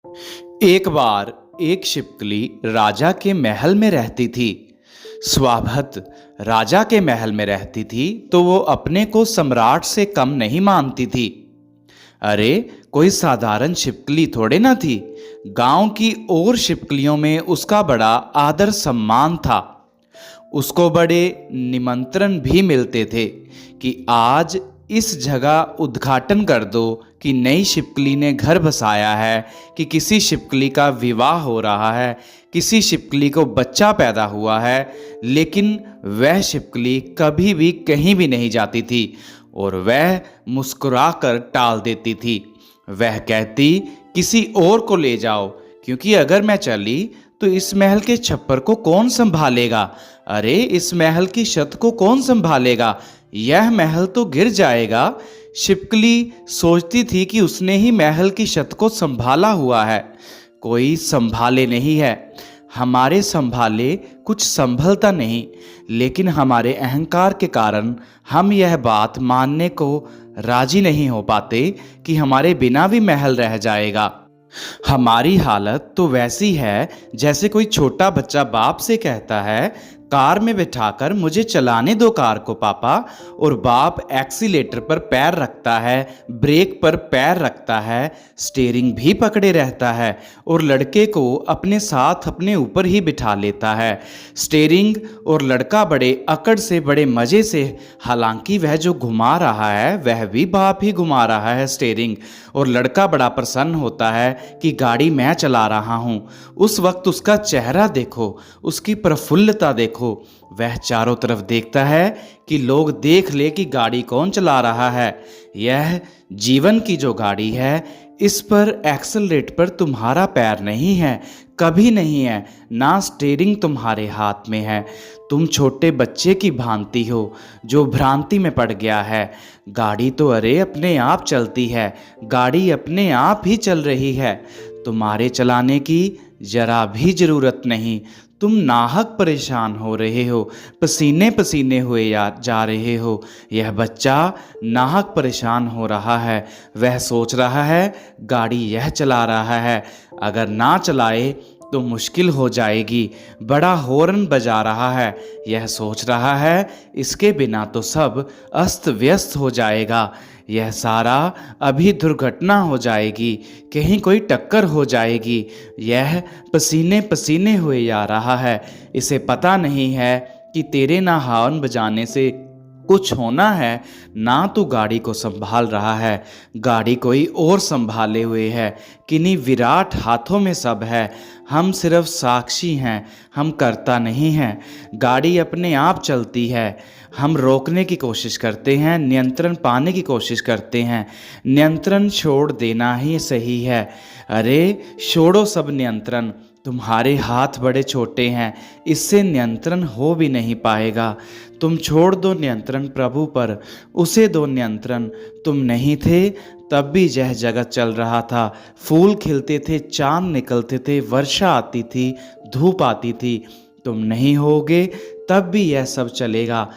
एक बार एक छिपकली राजा के महल में रहती थी। स्वभावत राजा के महल में रहती थी तो वो अपने को सम्राट से कम नहीं मानती थी। अरे कोई साधारण छिपकली थोड़े ना थी। गांव की और छिपकलियों में उसका बड़ा आदर सम्मान था। उसको बड़े निमंत्रण भी मिलते थे कि आज इस जगह उद्घाटन कर दो, कि नई छिपकली ने घर बसाया है, कि किसी छिपकली का विवाह हो रहा है, किसी छिपकली को बच्चा पैदा हुआ है। लेकिन वह छिपकली कभी भी कहीं भी नहीं जाती थी और वह मुस्कुराकर टाल देती थी। वह कहती, किसी और को ले जाओ, क्योंकि अगर मैं चली तो इस महल के छप्पर को कौन संभालेगा। अरे इस महल की छत को कौन संभालेगा, यह महल तो गिर जाएगा। छिपकली सोचती थी कि उसने ही महल की छत को संभाला हुआ है, कोई संभाले नहीं है। हमारे संभाले कुछ संभलता नहीं, लेकिन हमारे अहंकार के कारण हम यह बात मानने को राजी नहीं हो पाते कि हमारे बिना भी महल रह जाएगा। हमारी हालत तो वैसी है जैसे कोई छोटा बच्चा बाप से कहता है, कार में बिठाकर मुझे चलाने दो कार को पापा, और बाप एक्सीलेटर पर पैर रखता है, ब्रेक पर पैर रखता है, स्टीयरिंग भी पकड़े रहता है और लड़के को अपने साथ अपने ऊपर ही बिठा लेता है। स्टीयरिंग और लड़का बड़े अकड़ से, बड़े मज़े से, हालांकि वह जो घुमा रहा है वह भी बाप ही घुमा रहा है स्टीयरिंग, और लड़का बड़ा प्रसन्न होता है कि गाड़ी मैं चला रहा हूँ। उस वक्त उसका चेहरा देखो, उसकी प्रफुल्लता देखो। वह चारों तरफ देखता है कि लोग देख ले कि गाड़ी कौन चला रहा है। यह जीवन की जो गाड़ी है, इस पर एक्सेलरेट पर तुम्हारा पैर नहीं है, कभी नहीं है, ना स्टीयरिंग तुम्हारे हाथ में है। तुम छोटे बच्चे की भांति हो जो भ्रांति में पड़ गया है। गाड़ी तो अरे अपने आप चलती है, गाड़ी अपने आप ही चल रही है, तुम्हारे चलाने की जरा भी जरूरत नहीं। तुम नाहक परेशान हो रहे हो, पसीने पसीने हुए जा रहे हो। यह बच्चा नाहक परेशान हो रहा है, वह सोच रहा है गाड़ी यह चला रहा है, अगर ना चलाए तो मुश्किल हो जाएगी। बड़ा हॉर्न बजा रहा है, यह सोच रहा है इसके बिना तो सब अस्त व्यस्त हो जाएगा, यह सारा अभी दुर्घटना हो जाएगी, कहीं कोई टक्कर हो जाएगी। यह पसीने पसीने हुए जा रहा है, इसे पता नहीं है कि तेरे ना हॉर्न बजाने से कुछ होना है, ना तू गाड़ी को संभाल रहा है, गाड़ी कोई और संभाले हुए है। किन्हीं विराट हाथों में सब है, हम सिर्फ साक्षी हैं, हम करता नहीं हैं। गाड़ी अपने आप चलती है, हम रोकने की कोशिश करते हैं, नियंत्रण पाने की कोशिश करते हैं। नियंत्रण छोड़ देना ही सही है। अरे छोड़ो सब नियंत्रण, तुम्हारे हाथ बड़े छोटे हैं, इससे नियंत्रण हो भी नहीं पाएगा। तुम छोड़ दो नियंत्रण प्रभु पर, उसे दो नियंत्रण। तुम नहीं थे तब भी यह जगत चल रहा था, फूल खिलते थे, चांद निकलते थे, वर्षा आती थी, धूप आती थी। तुम नहीं होगे तब भी यह सब चलेगा।